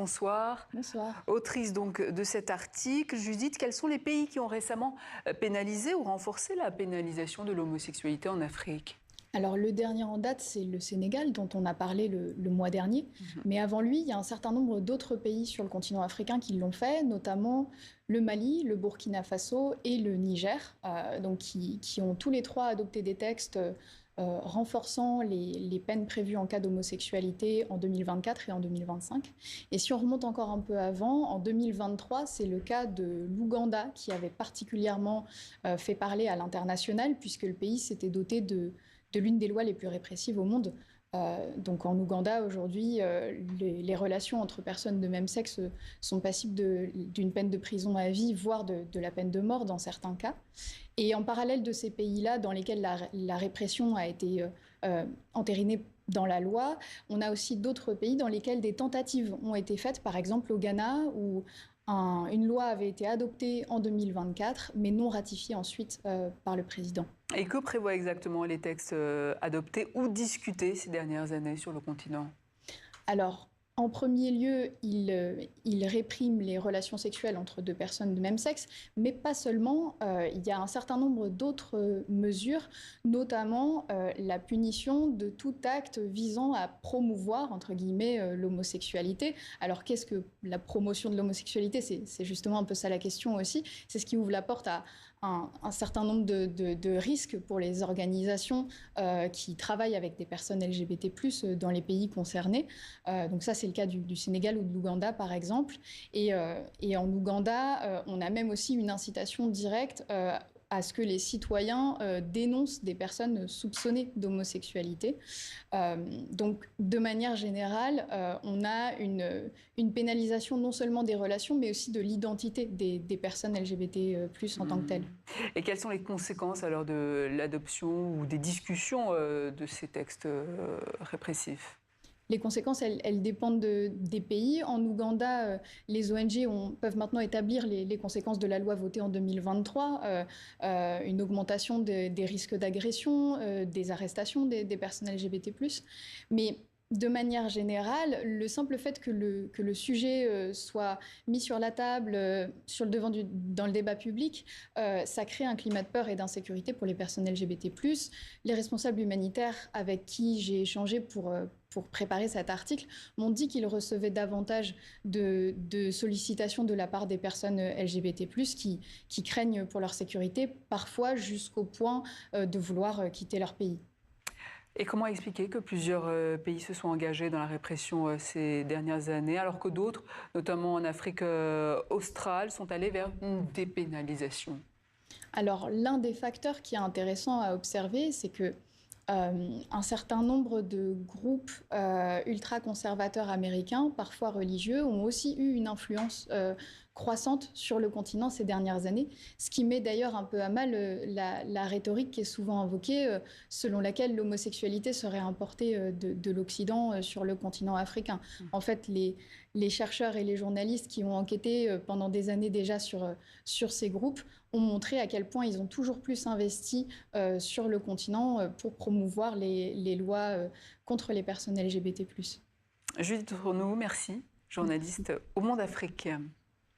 bonsoir. Bonsoir. Autrice donc de cet article. Judith, quels sont les pays qui ont récemment pénalisé ou renforcé la pénalisation de l'homosexualité en Afrique ? Alors le dernier en date, c'est le Sénégal, dont on a parlé le mois dernier. Mais avant lui, il y a un certain nombre d'autres pays sur le continent africain qui l'ont fait, notamment le Mali, le Burkina Faso et le Niger, donc qui ont tous les trois adopté des textes renforçant les peines prévues en cas d'homosexualité en 2024 et en 2025. Et si on remonte encore un peu avant, en 2023, c'est le cas de l'Ouganda qui avait particulièrement fait parler à l'international, puisque le pays s'était doté de l'une des lois les plus répressives au monde. Donc en Ouganda, aujourd'hui, les relations entre personnes de même sexe sont passibles d'une peine de prison à vie, voire de la peine de mort dans certains cas. Et en parallèle de ces pays-là, dans lesquels la répression a été entérinée dans la loi, on a aussi d'autres pays dans lesquels des tentatives ont été faites, par exemple au Ghana, où une loi avait été adoptée en 2024, mais non ratifiée ensuite par le président. Et que prévoient exactement les textes adoptés ou discutés ces dernières années sur le continent ? Alors, en premier lieu, il réprime les relations sexuelles entre deux personnes de même sexe, mais pas seulement. Il y a un certain nombre d'autres mesures, notamment la punition de tout acte visant à promouvoir, entre guillemets, l'homosexualité. Alors, qu'est-ce que la promotion de l'homosexualité ? C'est justement un peu ça la question aussi. C'est ce qui ouvre la porte à un certain nombre de risques pour les organisations qui travaillent avec des personnes LGBT+, dans les pays concernés. Donc ça, c'est le cas du Sénégal ou de l'Ouganda, par exemple. Et en Ouganda, on a même aussi une incitation directe à ce que les citoyens dénoncent des personnes soupçonnées d'homosexualité. Donc, de manière générale, on a une pénalisation non seulement des relations, mais aussi de l'identité des personnes LGBT+, en tant que telles. Et quelles sont les conséquences alors de l'adoption ou des discussions de ces textes répressifs ? Les conséquences, elles dépendent des pays. En Ouganda, les ONG peuvent maintenant établir les conséquences de la loi votée en 2023, une augmentation des risques d'agression, des arrestations des personnes LGBT+. Mais de manière générale, le simple fait que le sujet soit mis sur la table, sur le devant dans le débat public, ça crée un climat de peur et d'insécurité pour les personnes LGBT+. Les responsables humanitaires avec qui j'ai échangé pour préparer cet article m'ont dit qu'ils recevaient davantage de sollicitations de la part des personnes LGBT+, qui craignent pour leur sécurité, parfois jusqu'au point de vouloir quitter leur pays. Et comment expliquer que plusieurs pays se sont engagés dans la répression ces dernières années, alors que d'autres, notamment en Afrique australe, sont allés vers une dépénalisation ? Alors, l'un des facteurs qui est intéressant à observer, c'est que un certain nombre de groupes ultra-conservateurs américains, parfois religieux, ont aussi eu une influence croissante sur le continent ces dernières années, ce qui met d'ailleurs un peu à mal la rhétorique qui est souvent invoquée, selon laquelle l'homosexualité serait importée de l'Occident sur le continent africain. En fait, les chercheurs et les journalistes qui ont enquêté pendant des années déjà sur ces groupes ont montré à quel point ils ont toujours plus investi sur le continent pour promouvoir les lois contre les personnes LGBT+. Judith Renaud, merci, journaliste au Monde africain.